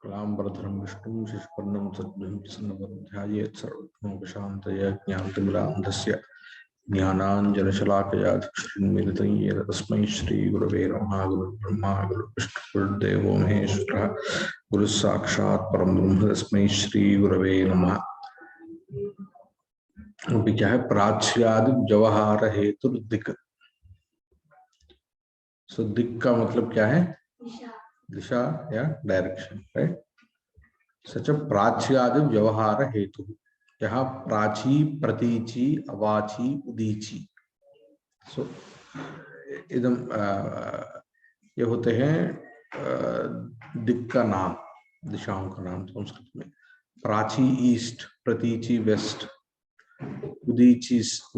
शुक्लांबरधरं विष्णुं शशिवर्णं चतुर्भुजं प्रसन्नवदनं ध्यायेत् सर्वविघ्नोपशान्तये ज्ञानतिमिरान्धस्य ज्ञानाञ्जनशलाकया चक्षुरुन्मीलितं येन तस्मै श्रीगुरवे नमः। गुरुर्ब्रह्मा गुरुर्विष्णुर्देवो महेश्वरः गुरुः साक्षात् परं ब्रह्म तस्मै श्रीगुरवे नमः। अभी क्या है? प्राच्यादि व्यवहार हेतु दिक्। सो दिक् का मतलब क्या है? दिशा या डायरेक्शन, राइट? सच प्राच्यादि व्यवहार हेतु, यहाँ प्राची, प्रतीची, अवाची, उदीची, सो एकदम ये होते हैं दिक् का नाम, दिशाओं का नाम संस्कृत में। प्राची ईस्ट, प्रतीची वेस्ट,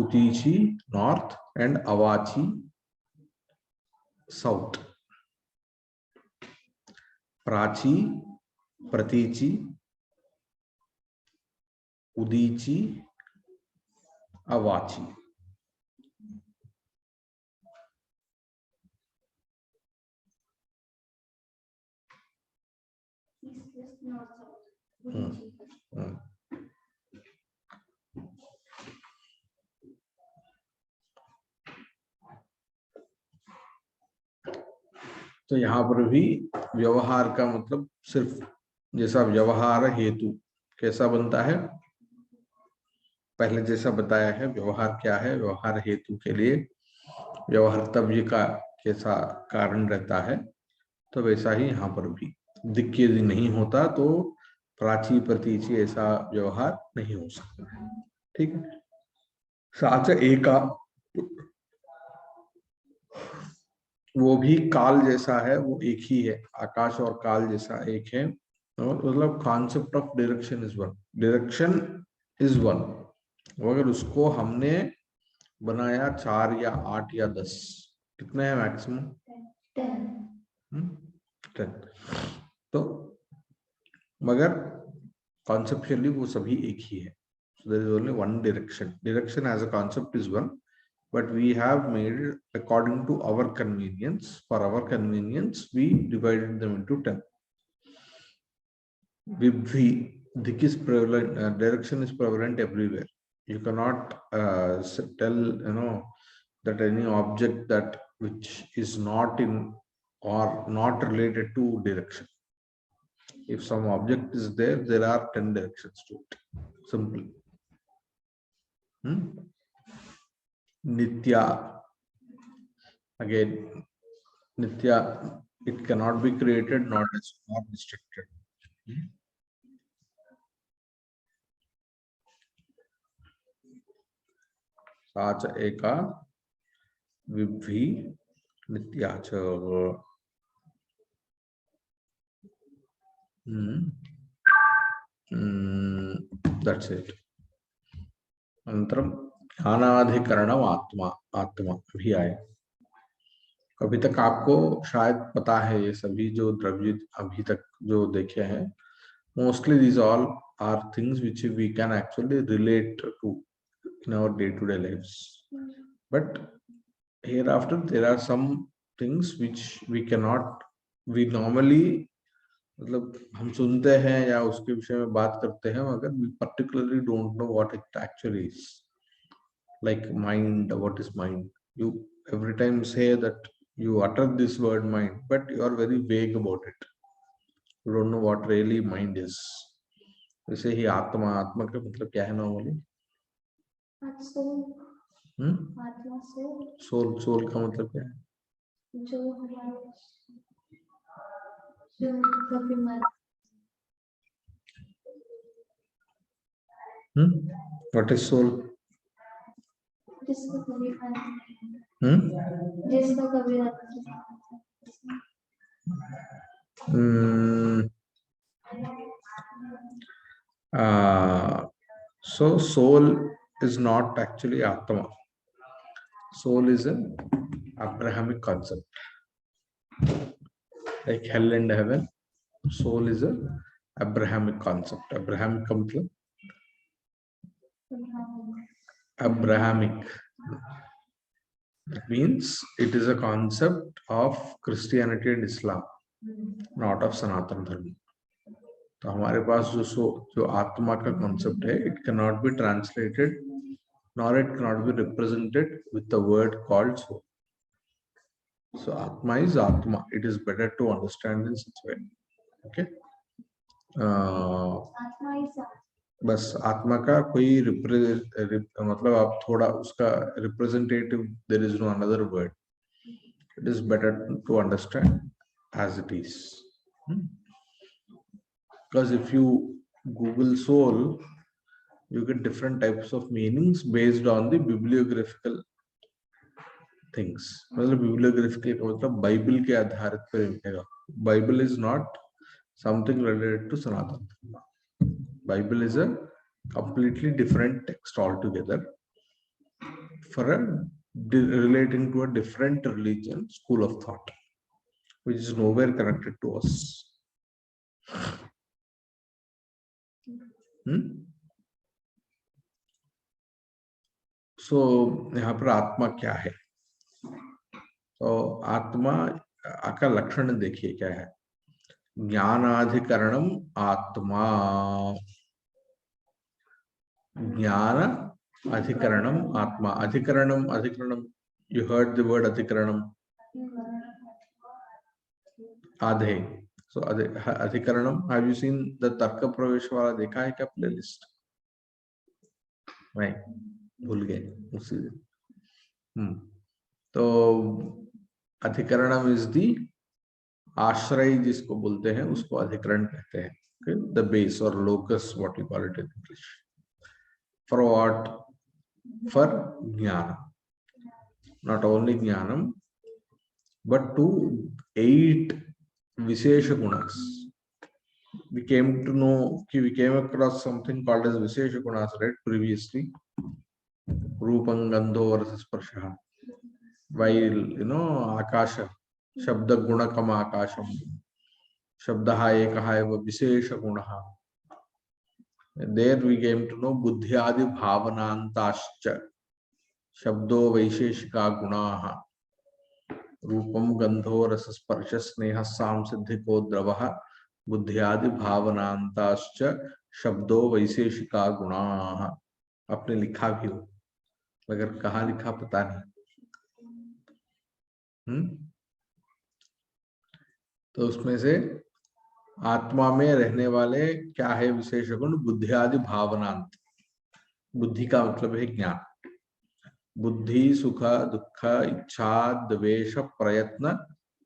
उदीची नॉर्थ एंड अवाची साउथ। प्राची, प्रतीची, उदीची, अवाची। तो यहाँ पर भी व्यवहार का मतलब सिर्फ जैसा व्यवहार हेतु कैसा बनता है, पहले जैसा बताया है। व्यवहार क्या है? व्यवहार हेतु के लिए व्यवहारतव्य का कैसा कारण रहता है, तो वैसा ही यहाँ पर भी दिक् यदि नहीं होता तो प्राची, प्रतीची ऐसा व्यवहार नहीं हो सकता। ठीक है। साच एका, वो भी काल जैसा है, वो एक ही है। आकाश और काल जैसा एक है। और मतलब concept of direction is one, direction is one. अगर उसको हमने बनाया 4 या 8 या 10, कितने हैं मैक्सिमम? 10। तो मगर कॉन्सेप्चुअली वो सभी एक ही है। So there is only one direction. Direction as a concept is one, but we have made it according to our convenience. For our convenience, we divided them into 10. Vibhi, dik is prevalent, direction is prevalent everywhere. You cannot tell, that any object that which is not in or not related to direction. If some object is there, there are 10 directions to it. Simple. Nitya. Again, Nitya, it cannot be created, not restricted. साच एका विभि नित्या च। That's it. अनंतरम ज्ञानाधिकरणम आत्मा, आत्मा भी आए। अभी तक आपको शायद पता है ये सभी जो द्रव्य अभी तक जो देखे हैं, mostly these all are things which we can actually relate to in our day-to-day lives. But hereafter there are some things which we cannot, we normally, मतलब हम सुनते हैं या उसके विषय में बात करते हैं, मगर we particularly don't know what it actually is. Like mind, what is mind? You every time say that you utter this word mind, but you are very vague about it. You don't know what really mind is. वैसे ही आत्मा, आत्मा का मतलब क्या है normally? Soul, soul का मतलब क्या है? What is soul? So soul is not actually Atma. Soul is an Abrahamic concept. Like hell and heaven, soul is an Abrahamic concept. Abrahamic का मतलब? Abrahamic. That means it is a concept of Christianity and Islam, not of Sanatana Dharma. तो हमारे पास जो आत्मा का concept है, it can not be translated nor it can not be represented with the word called soul. So Atma is Atma. It is better to understand in such way. Okay. बस आत्मा का कोई मतलब आप थोड़ा उसका representative, there is no another word. It is better to understand as it is. Because if you Google soul, you get different types of meanings based on the bibliographical things. मतलब bibliographical का मतलब Bible के आधारित पर मिलेगा. Bible is not something related to Sanatana Dharma. Bible is a completely different text altogether for relating to a different religion, school of thought, which is nowhere connected to us. So यहाँ पर आत्मा क्या है? तो आत्मा का लक्षण देखिए क्या है. ज्ञानाधिकरणम आत्मा. ज्ञान अधिकरणम आत्मा. अधिकरणम you heard the word अधिकरणम. आधे. So अधिकरणम, have you seen the तर्क प्रवेश वाला देखा है क्या प्लेलिस्ट? नहीं, भूल गए उसी दिन. तो अधिकरणम इज दी आश्रय जिसको बोलते हैं, उसको अधिकरण कहते हैं. द बेस और locus, what you call it in English. For what? For gyan. Not only gyanam but to 8 विशेष गुणास. we came across something called as vishesha gunas, right, previously. Rupam gandho rasa sparshah. While akasha shabda gunakam akasham, shabdaha ekaha eva vishesha gunaha. There we came to know buddhyadi bhavanantascha shabdo vaisheshika gunaha. Rupam gandho rasa sparsha sneha samsiddhiko dravaha बुद्धियादि भावनांताश्च शब्दों वैशेषिका गुणाः. आपने लिखा भी हो, मगर कहाँ लिखा पता नहीं. तो उसमें से आत्मा में रहने वाले क्या है विशेष गुण? बुद्धियादि भावनांत. बुद्धि का मतलब है ज्ञान. बुद्धि, सुख, दुख, इच्छा, द्वेष, प्रयत्न,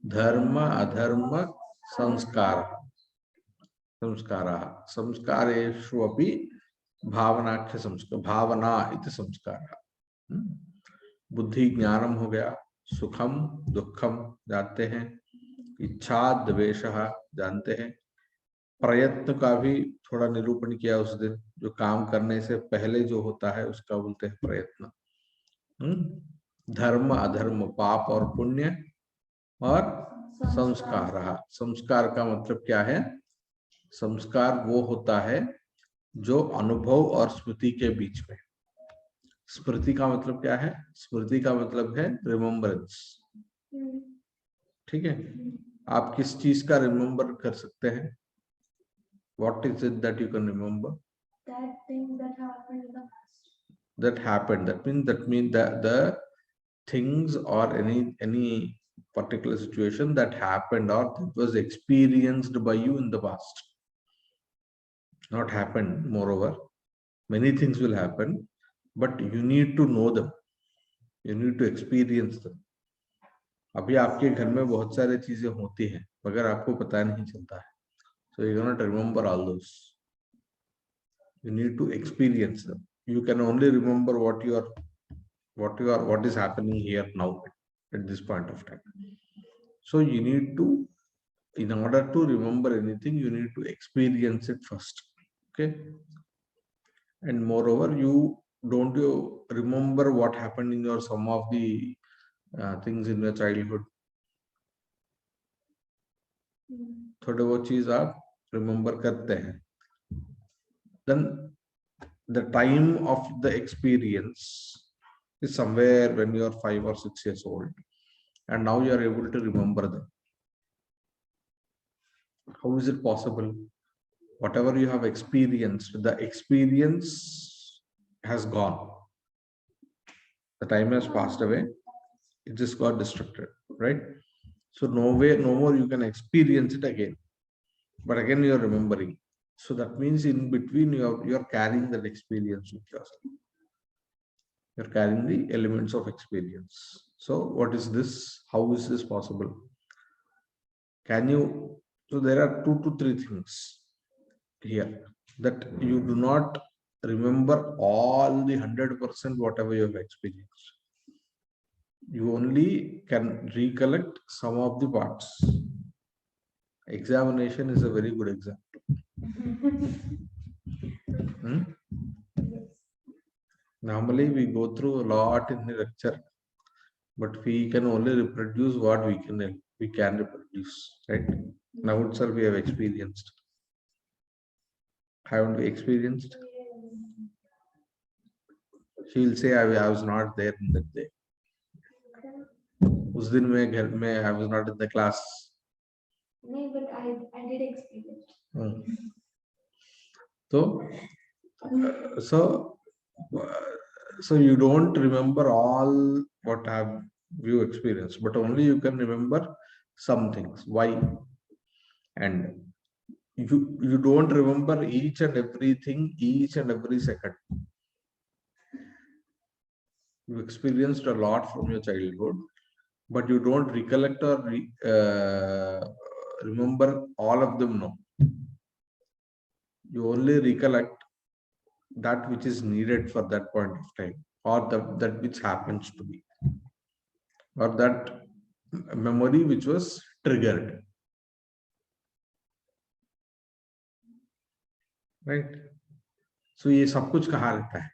धर्म, अधर्म, संस्कार. संस्कारेषु अपि भावनाख्य संस्कार. भावना इति संस्कारः. बुद्धि ज्ञानम हो गया. सुखम दुखम जानते हैं. इच्छा द्वेषः जानते हैं. प्रयत्न का भी थोड़ा निरूपण किया उस दिन. जो काम करने से पहले जो होता है उसका बोलते हैं प्रयत्न. धर्म अधर्म, पाप और पुण्य. और संस्कार. संस्कार का मतलब क्या है? संस्कार वो होता है जो अनुभव और स्मृति के बीच में. स्मृति का मतलब क्या है? स्मृति का मतलब है रिमेम्बरेंस. ठीक है. आप किस चीज का रिमेम्बर कर सकते हैं? What is it that you can remember? That thing that happened in the past. That happened. That means that the things or any particular situation that happened or that was experienced by you in the past. Not happened. Moreover, many things will happen, but you need to know them. You need to experience them. अभी आपके घर में बहुत सारे चीजें होती हैं मगर आपको पता नहीं चलता है. So you cannot remember all those. You need to experience them. You can only remember what is happening here now at this point of time. So you need to, in order to remember anything, you need to experience it first. Okay. And moreover, you don't remember what happened in your some of the things in your childhood. थोड़े वो चीज आप remember करते हैं. Then the time of the experience is somewhere when you are 5 or 6 years old, and now you are able to remember them. How is it possible? whatever you have experienced, the experience has gone. The time has passed away. It just got destructed, right? So no more you can experience it again. But again, you are remembering. So that means in between you're carrying that experience with yourself. You're carrying the elements of experience. So what is this? How is this possible? Can you? So there are 2 to 3 things here, that you do not remember all the 100% whatever you have experienced. You only can recollect some of the parts. Examination is a very good example. Normally we go through a lot in the lecture, but we can only reproduce what we can reproduce, right? Now itself we have experienced. Haven't we experienced? She will say, I was not there in that day. उस दिन मैं घर में, I was not in the class. No, but I did experience. So you don't remember all what have you experienced, but only you can remember some things. Why? And you don't remember each and everything, each and every second. You experienced a lot from your childhood, but you don't recollect or remember all of them. No, you only recollect that which is needed for that point of time, or that which happens to be, or that memory which was triggered, right? So ये सब कुछ कहाँ रहता है?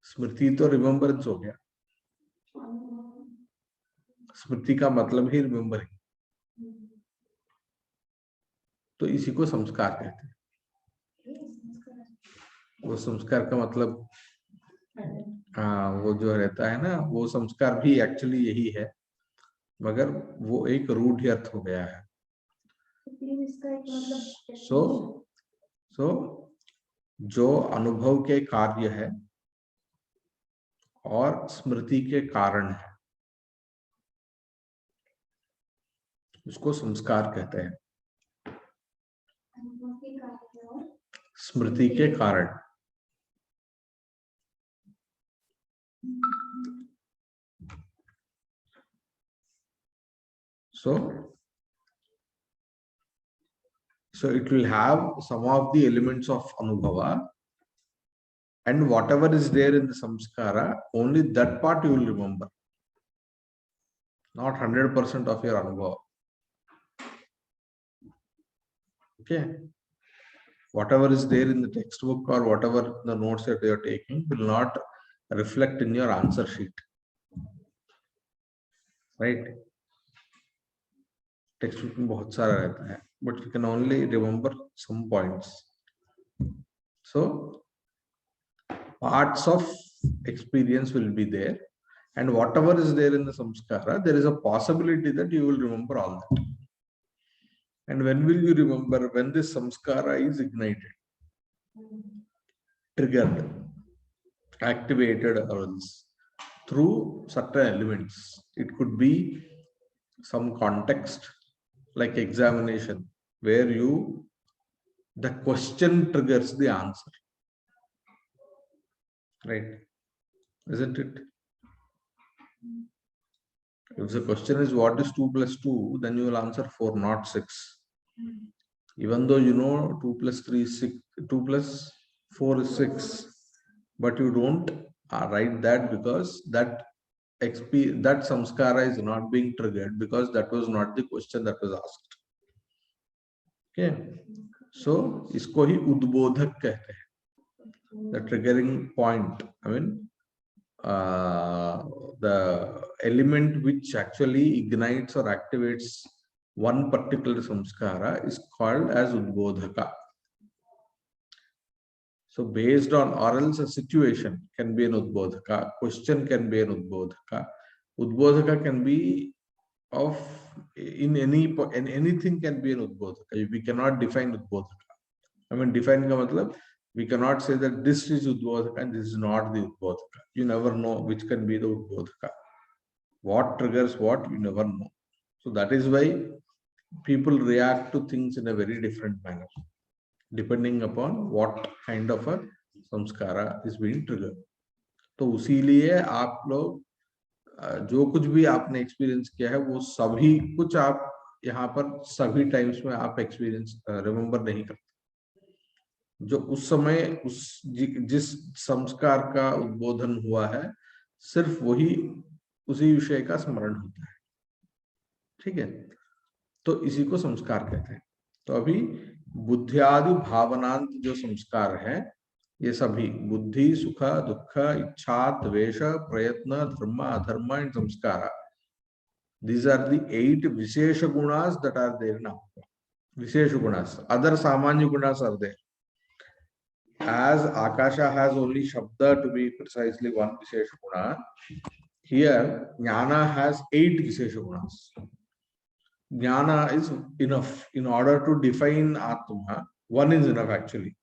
स्मृति तो remembrance हो गया. स्मृति का मतलब ही रिमेम्बरिंग. तो इसी को संस्कार कहते हैं. वो संस्कार का मतलब वो जो रहता है ना, वो संस्कार भी एक्चुअली यही है, मगर वो एक रूढ़ अर्थ हो गया है. सो जो अनुभव के कार्य है और स्मृति के कारण है, उसको संस्कार कहते हैं. स्मृति के कारण. So it will have some of the elements of anubhava, and whatever is there in the samskara, only that part you will remember, not 100% of your anubhava. Okay, whatever is there in the textbook or whatever the notes that you are taking will not reflect in your answer sheet, right? Textbook में बहुत सारा रहता है, but you can only remember some points. So parts of experience will be there, and whatever is there in the samskara, there is a possibility that you will remember all that. And when will you remember? When this samskara is ignited, triggered, activated, or else through certain elements. It could be some context, like examination, where the question triggers the answer, right? Isn't it? If the question is what is 2 plus 2, then you will answer 4, not 6. Even though you know 2 plus 3 is 6, 2 plus 4 is 6, but you don't write that because that samskara is not being triggered, because that was not the question that was asked. Okay, so isko hi udbodhak kehte hain, the triggering point. I mean, the element which actually ignites or activates one particular samskara is called as udbodhaka. So based on, or else a situation can be an udbodhaka, question can be an udbodhaka. Udbodhaka can be of in anything can be an Udbodhaka. We cannot define Udbodhaka. I mean, define ka matlab, we cannot say that this is Udbodhaka and this is not the Udbodhaka. You never know which can be the Udbodhaka. What triggers what, you never know. So that is why people react to things in a very different manner, depending upon what kind of a samskara is being triggered. तो उसीलिए आप लोग जो कुछ भी आपने experience किया है वो सभी कुछ आप यहाँ पर सभी टाइम्स में आप एक्सपीरियंस रिमेम्बर नहीं करते। जो उस समय जिस संस्कार का उद्बोधन हुआ है सिर्फ वही उसी विषय का स्मरण होता है। ठीक है, तो इसी को संस्कार कहते हैं। तो अभी बुद्धियादि भावनांत जो संस्कार है ये सभी बुद्धि, सुख, दुख, इच्छा, द्वेष, प्रयत्न, धर्म, अधर्म एंड संस्कार, these are the 8 vishesha gunas that are there now. Vishesha gunas, other samanya gunas are there. As Akasha has only Shabda to be precisely one vishesha guna, here Jnana has 8 vishesha gunas. Jnana is enough in order to define Atma. One is enough actually.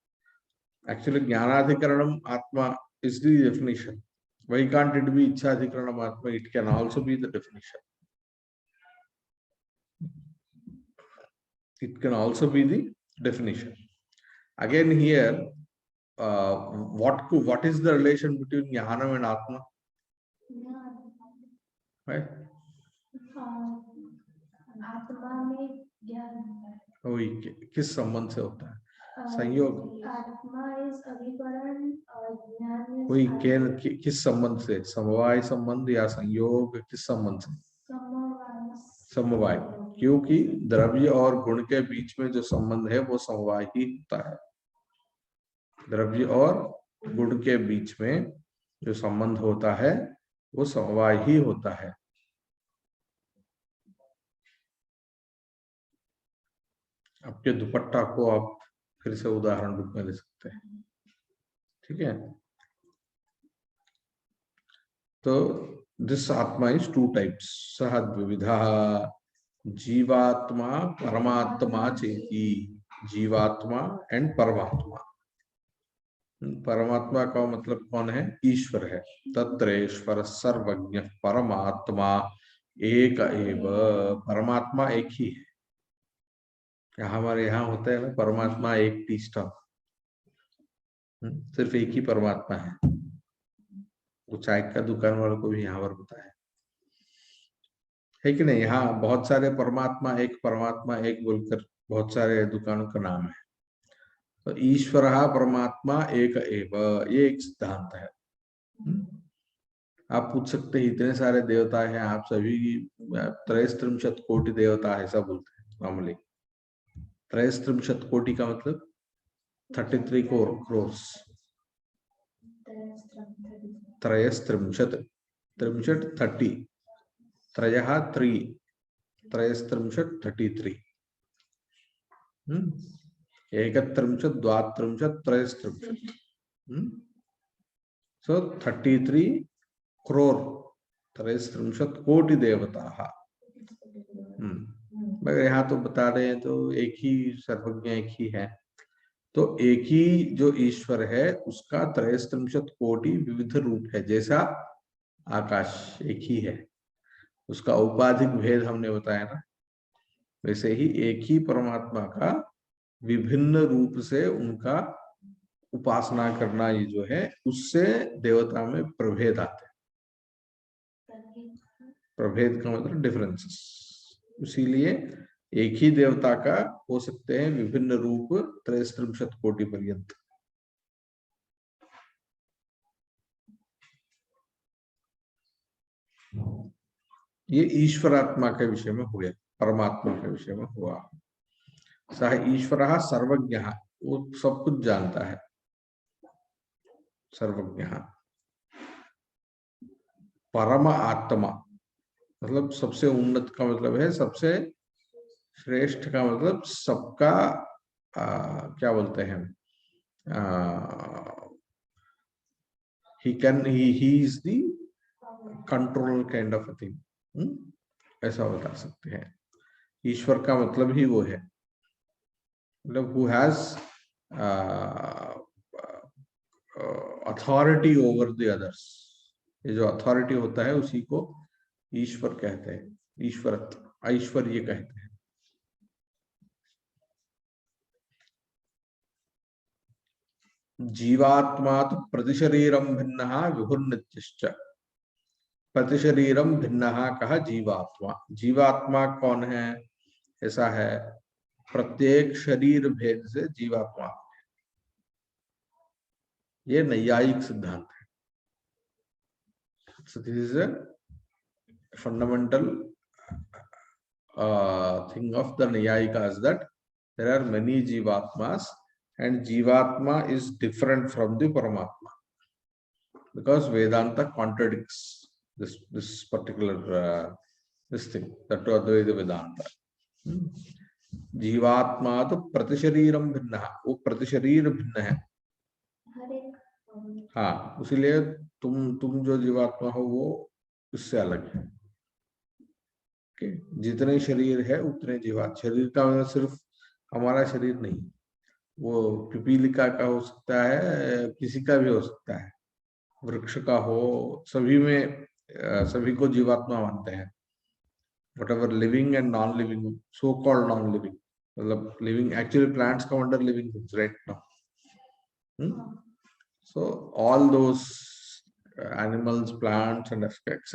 Actually, Jnanadhikaranam Atma is the definition. Why can't it be Ichchadhikaranam Atma? It can also be the definition. It can also be the definition. Again here, what is the relation between Jnanam and Atma? Right? आत्मा में ज्ञान होता है। वही किस संबंध से होता है? संयोग। आत्मा इज अभिकरण और ज्ञान वही किस संबंध से? समवाय संबंध या संयोग, किस संबंध से? समवाय। क्योंकि द्रव्य और गुण के बीच में जो संबंध है वो समवाय ही होता है। द्रव्य और गुण के बीच में जो संबंध होता है वो समवाय ही होता है। आपके दुपट्टा को आप फिर से उदाहरण रूप में ले सकते हैं। ठीक है, तो दिस आत्मा इज 2 टाइप्स, सह द्विविधा, जीवात्मा परमात्मा चेति, जीवात्मा एंड परमात्मा। परमात्मा का मतलब कौन है? ईश्वर है। तत्रेश्वर सर्वज्ञ परमात्मा एक एव, परमात्मा एक ही है। हमारे यहाँ होता है ना परमात्मा एक टी स्टॉप, सिर्फ एक ही परमात्मा है। वो चाय का दुकान वालों को भी यहाँ पर पता है कि नहीं? यहाँ बहुत सारे परमात्मा एक बोलकर बहुत सारे दुकानों का नाम है। तो ईश्वर परमात्मा एक एव, ये एक सिद्धांत है। आप पूछ सकते हैं इतने सारे देवता हैं, आप सभी 33 कोटि देवता ऐसा बोलते हैं नॉर्मली। 33 कोटि का मतलब 33 crores। 33 30, त्रयः 3, 33 33, 31 32 33, so 33 crore, 33 कोटि देवताः। मगर यहाँ तो बता रहे हैं तो एक ही सर्वज्ञ एक ही है। तो एक ही जो ईश्वर है उसका 33 कोटि विविध रूप है। जैसा आकाश एक ही है, उसका औपाधिक भेद हमने बताया ना, वैसे ही एक ही परमात्मा का विभिन्न रूप से उनका उपासना करना, ये जो है उससे देवता में प्रभेद आते हैं। प्रभेद का मतलब डिफरेंसेस। इसीलिए एक ही देवता का हो सकते हैं विभिन्न रूप 33 कोटि पर्यंत। ये ईश्वरात्मा के विषय में हुआ, परमात्मा के विषय में हुआ। सह ईश्वरः सर्वज्ञः, वो सब कुछ जानता है। सर्वज्ञः। परम आत्मा मतलब सबसे उन्नत का मतलब है सबसे श्रेष्ठ का मतलब सबका क्या बोलते हैं, he is the control kind of a thing, ऐसा बता सकते हैं। ईश्वर का मतलब ही वो है, मतलब who has authority over the others. ये जो अथॉरिटी होता है उसी को ईश्वर कहते हैं, ऐश्वर्य कहते हैं। जीवात्मा तो प्रतिशरीरम भिन्नः विभुर्नित्यश्च। प्रतिशरीरम भिन्नः कहा जीवात्मा। जीवात्मा कौन है? ऐसा है, प्रत्येक शरीर भेद से जीवात्मा। ये नैयायिक सिद्धांत है। So this is a fundamental thing of the Naiyayikas, that there are many Jivatmas and Jivatma is different from the Paramatma, because Vedanta contradicts this particular this thing, that Advaita Vedanta. जीवात्मा तो प्रतिशरीरम भिन्न, वो प्रतिशरीर भिन्न है। हर एक हाँ, उसीलिए तुम जो जीवात्मा हो वो उससे अलग है। जितने शरीर है उतने जीवात्मा। शरीर का मतलब सिर्फ हमारा शरीर नहीं, वो पिपीलिका का हो सकता है, किसी का भी हो सकता है, वृक्ष का हो, सभी में सभी को जीवात्मा मानते हैं। whatever living and non-living, so-called non-living, मतलब living, actually plants come under living things right now. So all those animals, plants and etc.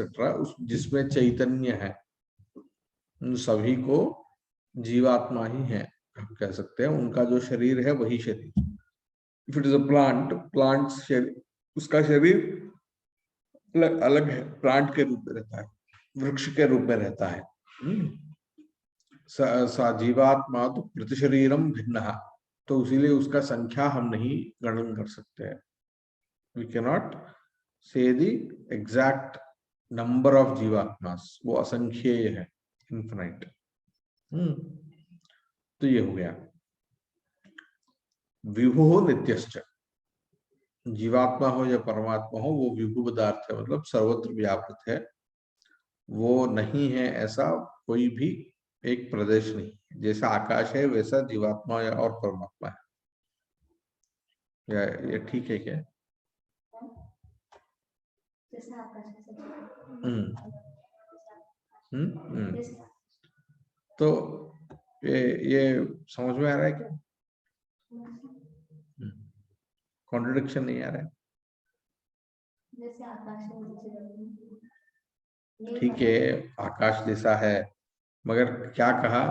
जिसमें चैतन्य है, उन सभी को जीवात्मा ही है हम कह सकते हैं। उनका जो शरीर है वही शरीर। If it is a plant शरीर, उसका शरीर अलग है, प्लांट के रूप में रहता है, वृक्ष के रूप में रहता है। सा जीवात्मा तो प्रतिशरीरम भिन्न, तो इसीलिए उसका संख्या हम नहीं गणन कर सकते हैं। We cannot say the exact number of जीवात्मास, वो असंख्येय है, इन्फिनाइट। तो ये हो गया। विभु नित्यश्च, जीवात्मा हो या परमात्मा हो, वो विभु पदार्थ है, मतलब सर्वत्र व्यापृत है। वो नहीं है ऐसा कोई भी एक प्रदेश नहीं। जैसा आकाश है वैसा जीवात्मा या और परमात्मा है। ये ठीक है क्या? जैसा आकाश तो ये समझ में आ रहा है क्या? कॉन्ट्रडिक्शन नहीं आ रहा है? जैसे आकाश ठीक है, आकाश जैसा है, मगर क्या कहा?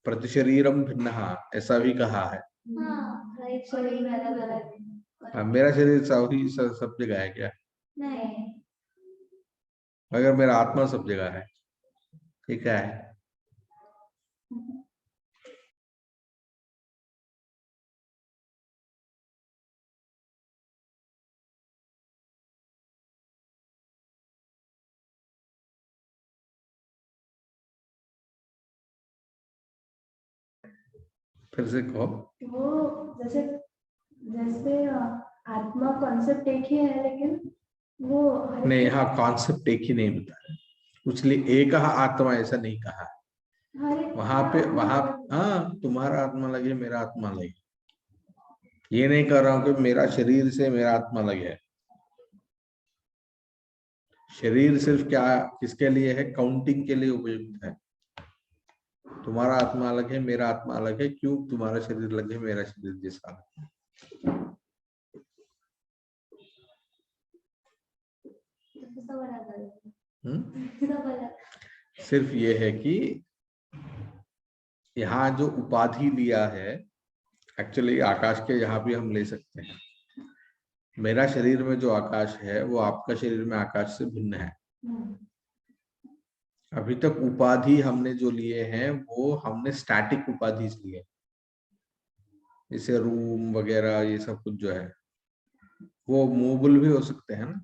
प्रतिशरीरम भिन्न, ऐसा भी कहा है। हाँ, एक शरीर अलग अलग है। मेरा शरीर सब जगह है क्या? नहीं, मगर मेरा आत्मा सब जगह है। ठीक है। फिर से कहो। वो जैसे जैसे आत्मा कॉन्सेप्ट एक ही है, लेकिन वो नहीं, हाँ, कॉन्सेप्ट एक ही नहीं बताया, इसलिए एक आत्मा ऐसा नहीं कहा। वहां पे हाँ, तुम्हारा आत्मा लगे, मेरा आत्मा लगे, ये नहीं कह रहा हूं कि मेरा शरीर से मेरा आत्मा लगे। शरीर सिर्फ क्या किसके लिए है? काउंटिंग के लिए उपयुक्त है। तुम्हारा आत्मा अलग है, मेरा आत्मा अलग है। क्यों? तुम्हारा शरीर अलग है, मेरा शरीर जैसा अलग है। सिर्फ ये है कि यहाँ जो उपाधि लिया है, एक्चुअली आकाश के यहाँ भी हम ले सकते हैं। मेरा शरीर में जो आकाश है वो आपका शरीर में आकाश से भिन्न है। अभी तक उपाधि हमने जो लिए हैं वो हमने स्टैटिक उपाधि लिए, जैसे रूम वगैरह, ये सब कुछ जो है वो मूवेबल भी हो सकते हैं ना,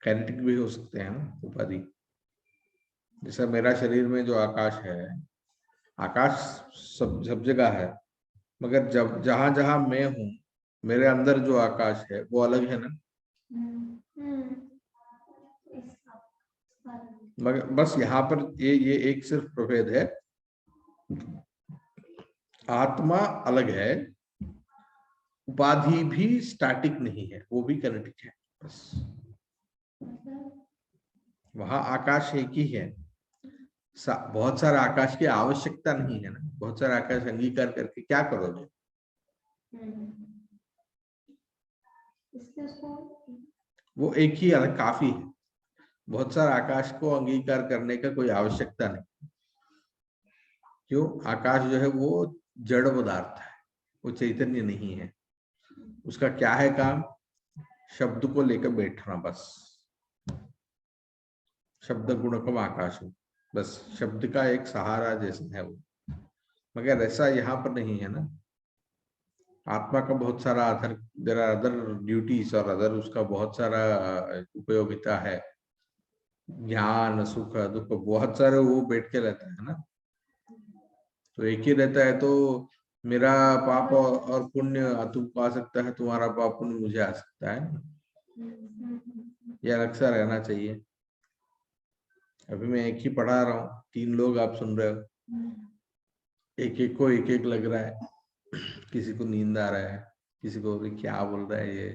काइनेटिक भी हो सकते हैं ना उपाधि। जैसे मेरा शरीर में जो आकाश है, आकाश सब जगह है, मगर जब जहां जहां मैं हूं, मेरे अंदर जो आकाश है वो अलग है ना। मगर बस यहाँ पर ये एक सिर्फ प्रभेद है आत्मा अलग है, उपाधि भी स्टैटिक नहीं है, वो भी किनेटिक है। बस वहां आकाश एक ही है, बहुत सारा आकाश की आवश्यकता नहीं है ना। बहुत सारा आकाश अंगीकार करके क्या करोगे? वो एक ही अलग काफी है। बहुत सारा आकाश को अंगीकार करने का कोई आवश्यकता नहीं। क्यों? आकाश जो है वो जड़ पदार्थ है, वो चैतन्य नहीं है। उसका क्या है काम? शब्द को लेकर बैठना बस। शब्द गुणकम आकाश हो, बस शब्द का एक सहारा जैसा है वो। मगर ऐसा यहाँ पर नहीं है ना। आत्मा का बहुत सारा other, there are other duties और अदर, उसका बहुत सारा उपयोगिता है। ज्ञान, सुख, दुख, बहुत सारे वो बैठ के रहता है ना। तो एक ही रहता है तो मेरा पाप और पुण्य तुम पा सकता है, तुम्हारा पाप पुण्य मुझे आ सकता है। यह अलग सा रहना चाहिए। अभी मैं एक ही पढ़ा रहा हूँ, 3 लोग आप सुन रहे हो, एक एक को एक एक लग रहा है। किसी को नींद आ रहा है, किसी को भी क्या बोल रहा है ये,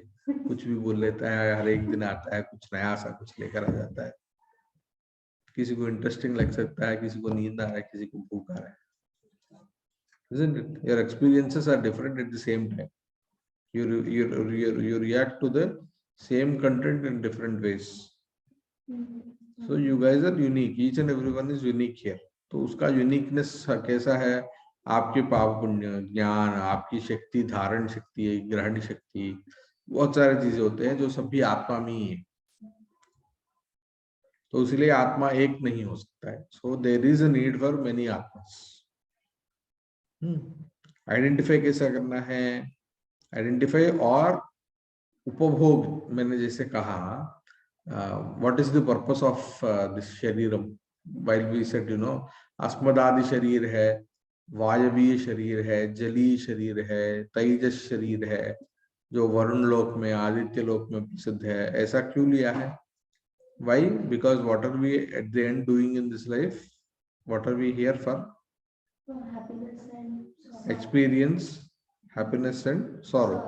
कुछ भी बोल लेता है। हर एक दिन आता है कुछ नया सा कुछ लेकर आ जाता है। किसी को इंटरेस्टिंग लग सकता है, किसी को नींद आ रहा है, किसी को भूख आ रहा है। Isn't it? Your experiences are different at the same time. You react to the same content in different ways. So you guys are unique. Each and everyone is unique here. तो उसका यूनिकनेस कैसा है? आपके पाप पुण्य, ज्ञान, आपकी शक्ति, धारण शक्ति, ग्रहण शक्ति, बहुत सारी चीजें होते हैं जो सभी आत्मा में ही है। तो इसलिए आत्मा एक नहीं हो सकता है। So there is a need for many आत्मास। आइडेंटिफाई कैसा करना है? आइडेंटिफाई और उपभोग। मैंने जैसे कहा, what is the purpose of this शरीरम? व्हाइल वी सेड, अस्मदादि शरीर है, वायवीय शरीर है, जलीय शरीर है, तेजस शरीर है, जो वरुण लोक में, आदित्य लोक में प्रसिद्ध है। ऐसा क्यों लिया है? Why? Because what are we at the end doing in this life? What are we here for? Experience happiness and sorrow.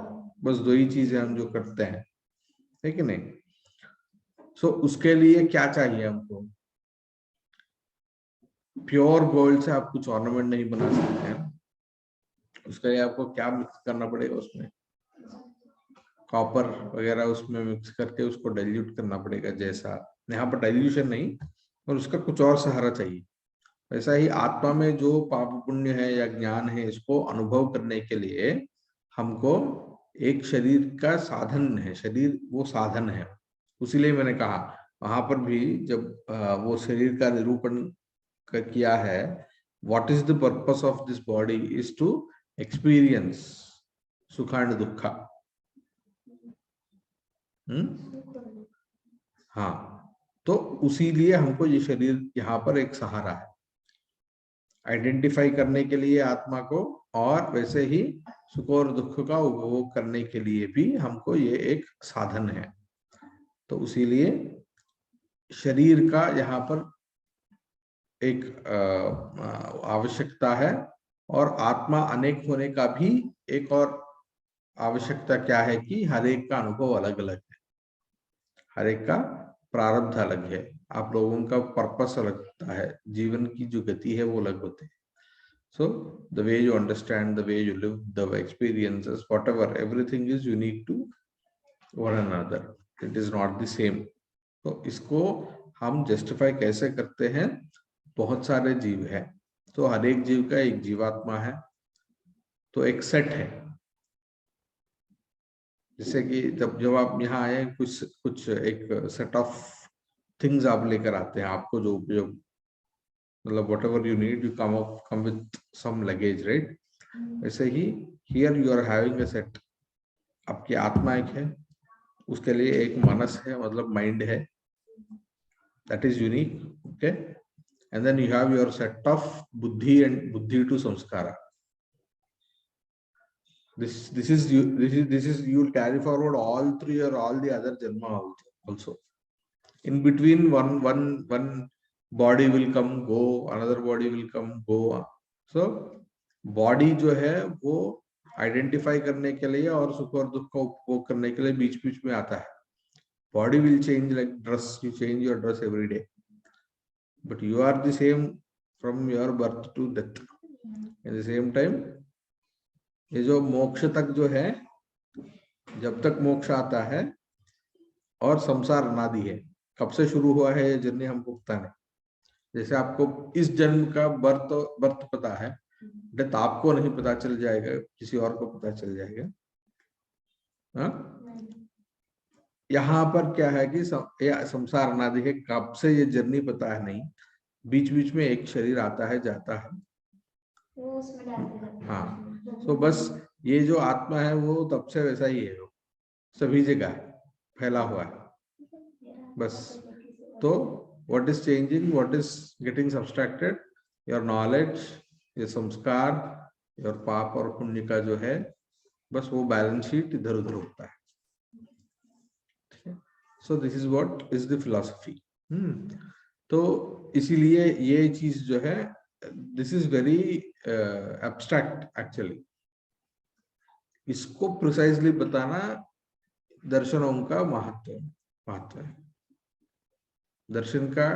बस 2 ही चीजें हम जो करते हैं, है कि नहीं? सो उसके लिए क्या चाहिए हमको? प्योर गोल्ड से आप कुछ ऑर्नामेंट नहीं बना सकते हैं। उसके लिए आपको क्या मिक्स करना पड़ेगा? उसमें कॉपर वगैरह उसमें मिक्स करके उसको डाइल्यूट करना पड़ेगा। जैसा यहाँ पर डाइल्यूशन नहीं, और उसका कुछ और सहारा चाहिए। वैसा ही आत्मा में जो पाप पुण्य है या ज्ञान है, इसको अनुभव करने के लिए हमको एक शरीर का साधन है। शरीर वो साधन है। उसीलिए मैंने कहा वहां पर भी जब वो शरीर का निरूपण किया है, what is the purpose of this body is to experience sukh and dukh. हाँ, तो उसी लिए हमको ये शरीर यहाँ पर एक सहारा है आइडेंटिफाई करने के लिए आत्मा को, और वैसे ही सुख और दुख का उपभोग करने के लिए भी हमको ये एक साधन है। तो उसी लिए शरीर का यहाँ पर एक आवश्यकता है, और आत्मा अनेक होने का भी एक और आवश्यकता क्या है कि हर एक का अनुभव अलग अलग है, हर एक का प्रारब्ध अलग है, आप लोगों का पर्पस अलग होता है, जीवन की जो गति है वो अलग होती है। So the way you understand, the way you live, the experiences, whatever, everything is unique to one another. It is not the same. तो इसको हम जस्टिफाई कैसे करते हैं? बहुत सारे जीव हैं, तो हर एक जीव का एक जीवात्मा है, तो एक सेट है। जैसे कि जब आप यहाँ आए, कुछ एक सेट ऑफ थिंग्स आप लेकर आते हैं, आपको जो उपयोग, मतलब whatever you need, you come with some luggage, right? वैसे ही here you are having a set. आपकी आत्मा एक है, उसके लिए एक मनस है, मतलब माइंड है, that is unique, okay? And then you have your set of buddhi and buddhi to samskara. This is you will carry forward all 3 or all the other janma also. In between one body will come go, another body will come go. So body जो है वो identify करने के लिए और सुख और दुख का उपभोग करने के लिए बीच बीच में आता है. Body will change like dress, you change your dress every day, but you are the same from your birth to death. At the same time ये जो मोक्ष तक जो है, जब तक मोक्ष आता है और संसार अनादि है, कब से शुरू हुआ है ये जर्नी हमको पता नहीं. जैसे आपको इस जन्म का बर्थ पता है, डेथ आपको नहीं पता चल जाएगा, किसी और को पता चल जाएगा. हाँ, यहाँ पर क्या है कि संसार अनादि है, कब से ये जर्नी पता है नहीं, बीच बीच में एक शरीर आता है जाता है. वो उसमें डालते रहते हैं. हाँ, तो बस ये जो आत्मा है वो तब से वैसा ही है, वो सभी जगह फैला हुआ है बस. तो what is changing, what is getting subtracted, your knowledge, your संस्कार, your पाप और पुण्य का जो है, बस वो बैलेंस शीट इधर उधर होता है. So this is what is the philosophy. तो इसीलिए ये चीज जो है, this is very abstract actually. इसको प्रिसाइजली बताना दर्शनों का महत्व है. दर्शन का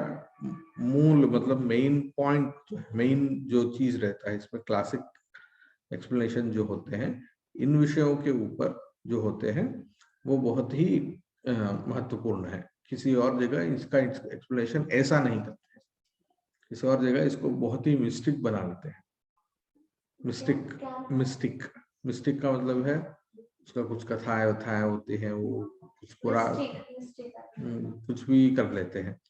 मूल मतलब मेन पॉइंट, मेन जो चीज रहता है इसमें, क्लासिक एक्सप्लेनेशन जो होते हैं इन विषयों के ऊपर जो होते हैं, वो बहुत ही महत्वपूर्ण है. किसी और जगह इसका एक्सप्लेनेशन ऐसा नहीं करते हैं, किसी और जगह इसको बहुत ही मिस्टिक बना लेते हैं. मिस्टिक का मतलब है उसका कुछ कथाएं वथाएं होती हैं, वो कुछ पूरा कुछ भी कर लेते हैं.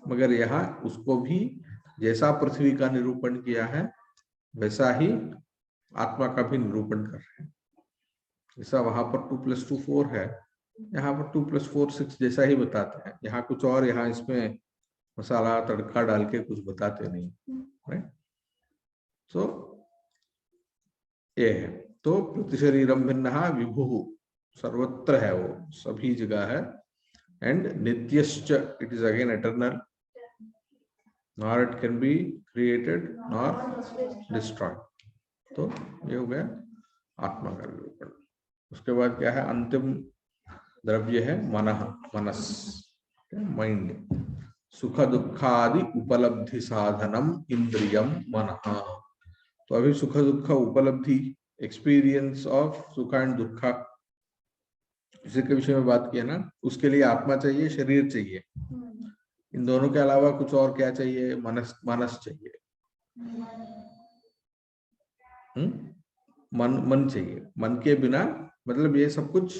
मगर यहाँ उसको भी जैसा पृथ्वी का निरूपण किया है वैसा ही आत्मा का भी निरूपण कर रहे हैं. जैसा वहां पर 2+2 4 है, यहाँ पर 2+4 6 जैसा ही बताते हैं. यहाँ कुछ और, यहाँ इसमें मसाला तड़का डाल के कुछ बताते नहीं. राइट. सो ये है. तो प्रतिशरीरम भिन्न विभु सर्वत्र है, वो सभी जगह है. एंड नित्यश्च, it is again eternal, nor it can be created nor destroyed. तो ये हो गया आत्मा का निरूपण. उसके बाद क्या है, अंतिम द्रव्य है मनस, माइंड. सुख दुखादि उपलब्धि साधनम इंद्रियम मनः. तो अभी सुख दुख उपलब्धि, एक्सपीरियंस ऑफ सुख एंड दुख, इसी के विषय में बात किया ना. उसके लिए आत्मा चाहिए, शरीर चाहिए. इन दोनों के अलावा कुछ और क्या चाहिए, मनस चाहिए. मन चाहिए. मन के बिना, मतलब ये सब कुछ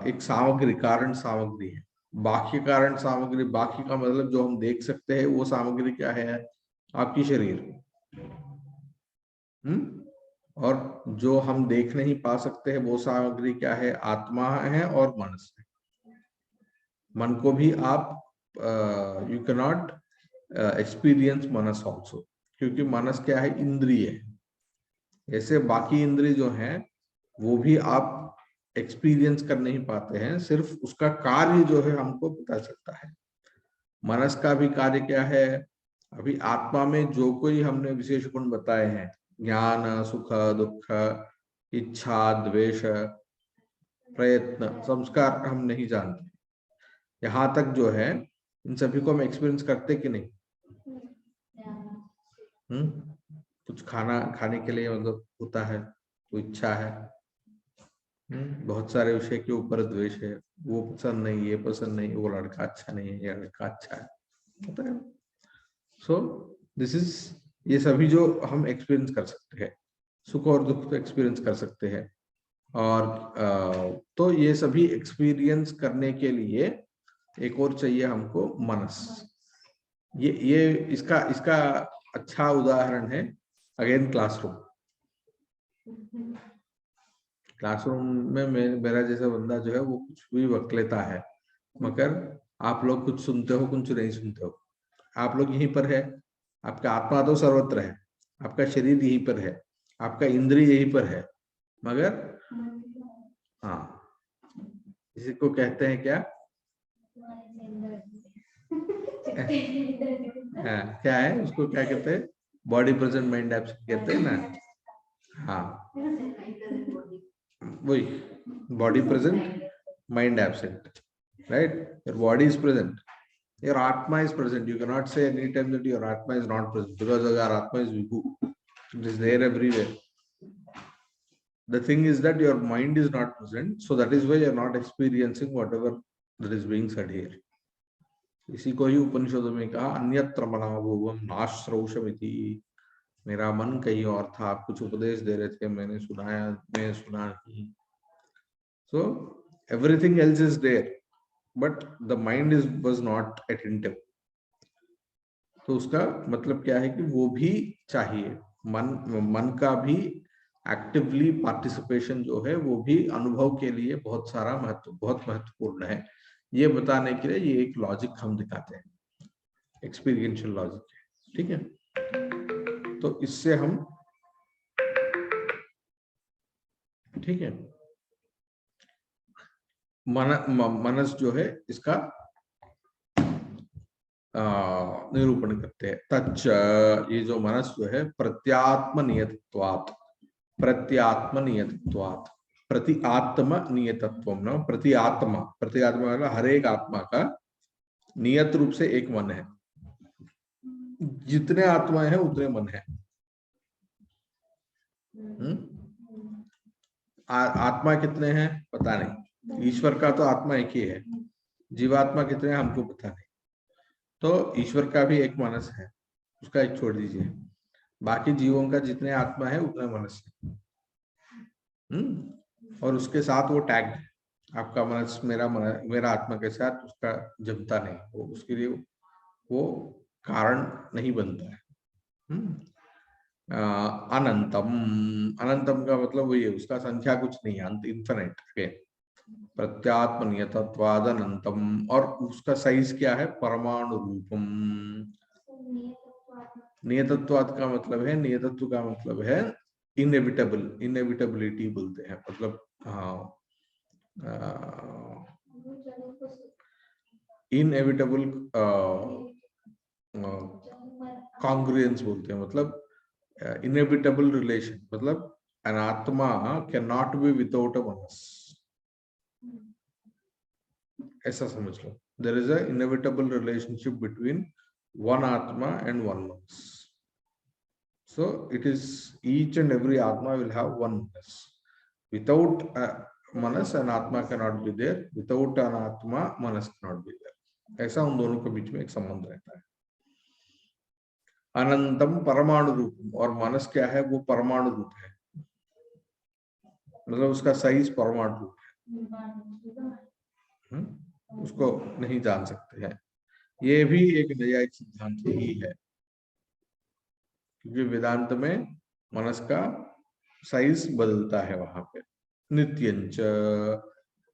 एक सामग्री, कारण सामग्री है. बाकी कारण सामग्री, बाकी का मतलब जो हम देख सकते हैं वो सामग्री क्या है, आपकी शरीर. और जो हम देख नहीं पा सकते हैं वो सामग्री क्या है, आत्मा है और मनस है. मन को भी आप you can not experience Manas also, क्योंकि मनस क्या है, इंद्रिय है. ऐसे बाकी इंद्रिय जो हैं वो भी आप एक्सपीरियंस कर नहीं पाते हैं, सिर्फ उसका कार्य जो है हमको पता चलता है. मनस का भी कार्य क्या है, अभी आत्मा में जो कोई हमने विशेष गुण बताए हैं, ज्ञान, सुख, दुख, इच्छा, द्वेष, प्रयत्न, संस्कार, हम नहीं जानते. यहाँ तक जो है इन सभी को हम एक्सपीरियंस करते कि नहीं. कुछ खाने के लिए मतलब होता है, कोई इच्छा है, बहुत सारे विषय के ऊपर द्वेष है, वो पसंद नहीं, ये पसंद नहीं, वो लड़का अच्छा नहीं है, ये लड़का अच्छा है, होता है. सो दिस इज, ये सभी जो हम एक्सपीरियंस कर सकते हैं, सुख और दुख को एक्सपीरियंस कर सकते हैं. और तो ये सभी एक्सपीरियंस करने के लिए एक और चाहिए हमको, मनस. ये इसका अच्छा उदाहरण है अगेन क्लासरूम. क्लासरूम में मेरा जैसा बंदा जो है वो कुछ भी बक लेता है, मगर आप लोग कुछ सुनते हो, कुछ नहीं सुनते हो. आप लोग यहीं पर है, आपका आत्मा तो सर्वत्र है, आपका शरीर यहीं पर है, आपका इंद्रिय यहीं पर है, मगर हाँ, इसी को कहते हैं क्या, क्या है उसको क्या कहते हैं, बॉडी प्रेजेंट माइंड एब्सेंट कहते हैं ना, हाँ वही, body present mind absent, right? Your body is present, your आत्मा is present. You can not say any time that your आत्मा is not present, because your आत्मा इज विभू, it is there everywhere. The thing is that your mind is not present, so that is why you are not experiencing whatever that is being said here. इसी को ही उपनिषदों में कहा अन्यत्र मनाभूवम नाश्रौषमिति. मेरा मन कहीं और था, आप कुछ उपदेश दे रहे थे, मैंने सुनाया, मैं सुना नहीं. So everything else is there, but the mind was not attentive. तो उसका मतलब क्या है कि वो भी चाहिए, मन का भी एक्टिवली पार्टिसिपेशन जो है वो भी अनुभव के लिए बहुत महत्वपूर्ण है. ये बताने के लिए ये एक लॉजिक हम दिखाते हैं, एक्सपीरियंशियल लॉजिक. ठीक है, तो इससे हम, ठीक है, मनस जो है इसका निरूपण करते हैं. तच्च, ये जो मनस जो है प्रत्यात्म नियतत्वात्, प्रति आत्म नियतत्व, न प्रति आत्मा मतलब हर एक आत्मा का नियत रूप से एक मन है. जितने आत्माएं हैं उतने मन है. आत्मा कितने हैं पता नहीं, ईश्वर का तो आत्मा एक ही है. जीवात्मा कितने हैं हमको पता नहीं. तो ईश्वर का भी एक मनस है, उसका एक छोड़ दीजिए, बाकी जीवों का जितने आत्मा है उतने मनस है. और उसके साथ वो टैग है, आपका मनस मेरा आत्मा के साथ उसका जमता नहीं, वो उसके लिए वो कारण नहीं बनता है. अनंतम, अनंतम का मतलब वही है, उसका संख्या कुछ नहीं है, इन्फिनिट. प्रत्यात्म नियतत्वाद अनंतम. और उसका साइज क्या है? परमाणु रूपम. नियतत्वाद का मतलब है, नियतत्व का मतलब है इनएविटेबल, इनएविटेबिलिटी बोलते हैं, मतलब इनएविटेबल कॉन्ग्रुएंस बोलते हैं, मतलब इनएविटेबल रिलेशन, मतलब an atma cannot be without a manas. ऐसा समझ लो. There is a inevitable relationship between one atma and one manas. So it is each and every atma will have one manas. Without manas, an atma cannot be there. Without an atma, manas cannot be there. ऐसा उन दोनों के बीच में एक संबंध रहता है. अनंतम परमाणु रूप, और मनस क्या है? वो परमाणु रूप है, मतलब उसका साइज परमाणु रूप है. उसको नहीं जान सकते हैं. ये भी एक नया एक सिद्धांत ही है, क्योंकि वेदांत में मनस का साइज बदलता है वहां पे. नित्यंच,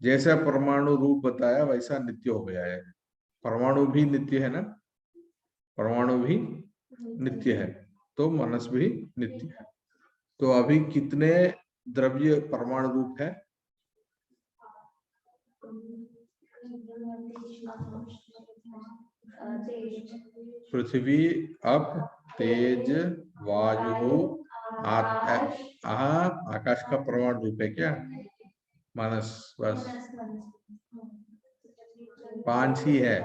जैसा परमाणु रूप बताया वैसा नित्य हो गया है. परमाणु भी नित्य है ना, परमाणु भी नित्य है, तो मनस भी नित्य है. तो अभी कितने द्रव्य परमाणु रूप है? पृथ्वी, अप, तेज, वायु, आकाश का परमाणु रूप है क्या? मनस. बस 5 ही है.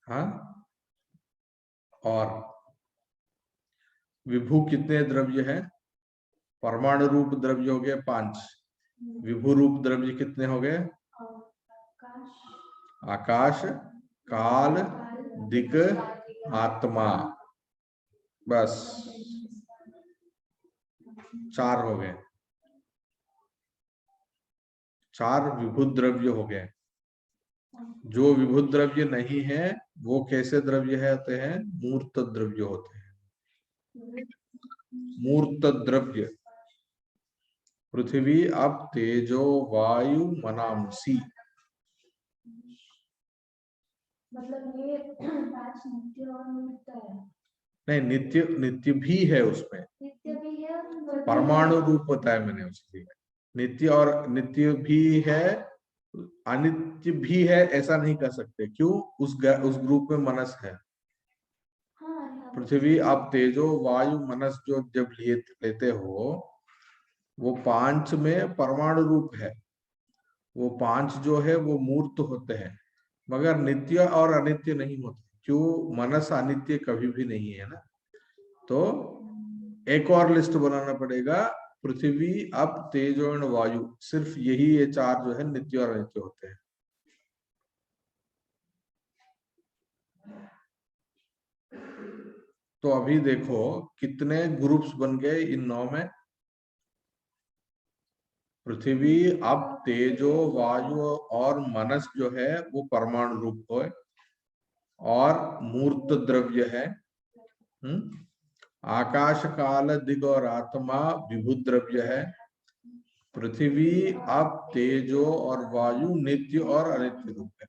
हाँ, और विभू कितने द्रव्य है? परमाणु रूप द्रव्य हो गए 5, विभू रूप द्रव्य कितने हो गए? आकाश, काल, दिक, आत्मा. बस 4 हो गए. 4 विभू द्रव्य हो गए. जो विभू द्रव्य नहीं है वो कैसे द्रव्य होते हैं? मूर्त द्रव्य होते हैं. मूर्त द्रव्य पृथ्वी, अप, तेजो, वायु, मनांसी. मतलब ये 5 नित्य और मूर्त है? नहीं, नित्य नित्य भी है उसमें, नित्य भी है, परमाणु रूप बताया मैंने उसके लिए. नित्य और नित्य भी है अनित्य भी है ऐसा नहीं कह सकते, क्यों? उस ग्रुप में मनस है। पृथ्वी, आप तेजो वायु मनस जो जब लेते हो, वो पांच में परमाणु रूप है। वो पांच जो है वो मूर्त होते हैं, मगर नित्य और अनित्य नहीं होते। क्यों? मनस अनित्य कभी भी नहीं है ना। तो एक और लिस्ट बनाना पड़ेगा। पृथ्वी, अप, तेजो और वायु, सिर्फ यही ये चार जो है नित्य और अनित्य होते हैं। तो अभी देखो कितने ग्रुप्स बन गए इन 9 में। पृथ्वी, अप, तेजो, वायु और मनस जो है वो परमाणु रूप है और मूर्त द्रव्य है। आकाश, काल, दिग और आत्मा विभू द्रव्य है। पृथ्वी, अप, तेजो और वायु नित्य और अनित्य रूप है।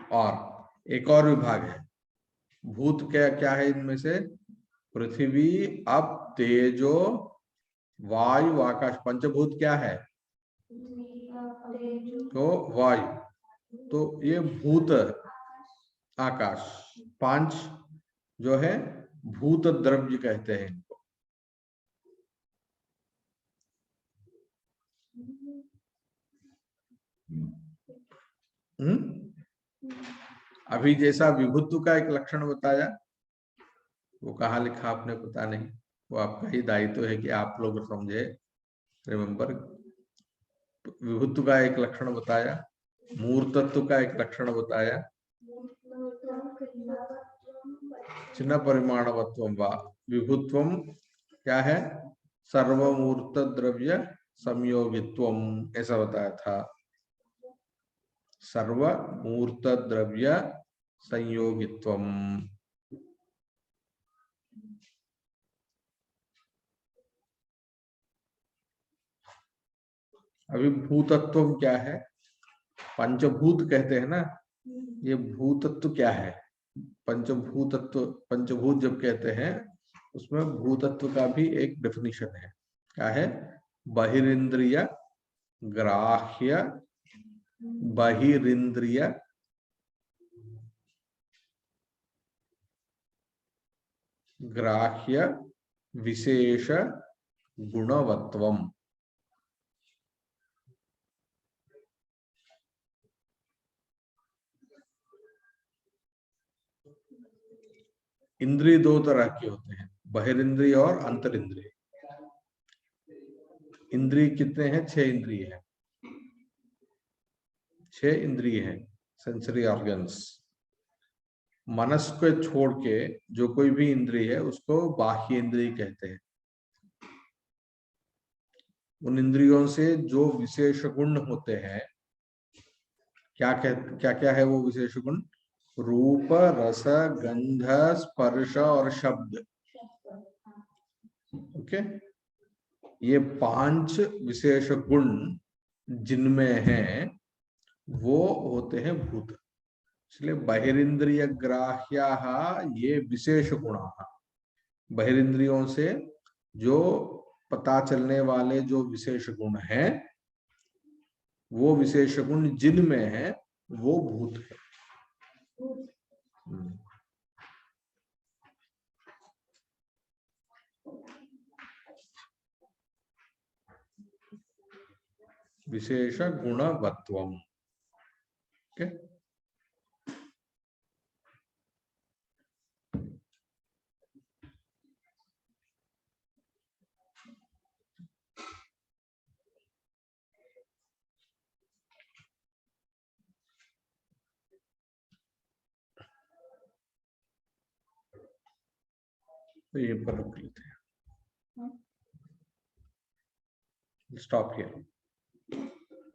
और एक और विभाग है, भूत। क्या क्या है इनमें से? पृथ्वी, अप, तेजो, वायु, आकाश। पंचभूत क्या है? तो वायु, तो ये भूत, आकाश, पांच जो है भूत द्रव्य कहते हैं इनको। अभी जैसा विभुत्व का एक लक्षण बताया, वो कहाँ लिखा आपने पता नहीं, वो आपका ही दायित्व है कि आप लोग समझे। रिमेम्बर, विभुत्व का एक लक्षण बताया, मूर्तत्व का एक लक्षण बताया, चिन्ह परिमाणवत्वम वा विभुत्वम क्या है? सर्वमूर्त द्रव्य संयोगित्वम, ऐसा बताया था। सर्वमूर्त द्रव्य संयोगित्वम। अभी भूतत्व क्या है? पंचभूत कहते हैं ना, ये भूतत्व क्या है? पंचभूतत्व, पंचभूत जब कहते हैं उसमें भूतत्व का भी एक डेफिनेशन है। क्या है? बहिरिंद्रिय ग्राह्य, बहिरिंद्रिय ग्राह्य विशेष गुणवत्वम। इंद्रिय दो तरह के होते हैं, बहिरिंद्रिय और अंतर इंद्रिय। इंद्रिय कितने हैं? 6 इंद्रिय है। 6 इंद्रिय है, सेंसरी ऑर्गन्स। मनस को छोड़ के जो कोई भी इंद्रिय है उसको बाह्य इंद्रिय कहते हैं। उन इंद्रियों से जो विशेष गुण होते हैं, क्या क्या है वो विशेष गुण? रूप, रस, गंध, स्पर्श और शब्द। ओके, ये 5 विशेष गुण जिनमें हैं वो होते हैं भूत। इसलिए बहिरिंद्रिय ग्राह्याः ये विशेष गुणाः। बहिरिंद्रियों से जो पता चलने वाले जो विशेष गुण हैं, वो विशेष गुण जिनमें है वो भूत है। विशेष गुणवत्वम। ओके, तो ये पर रुक लेते हैं। Stop here.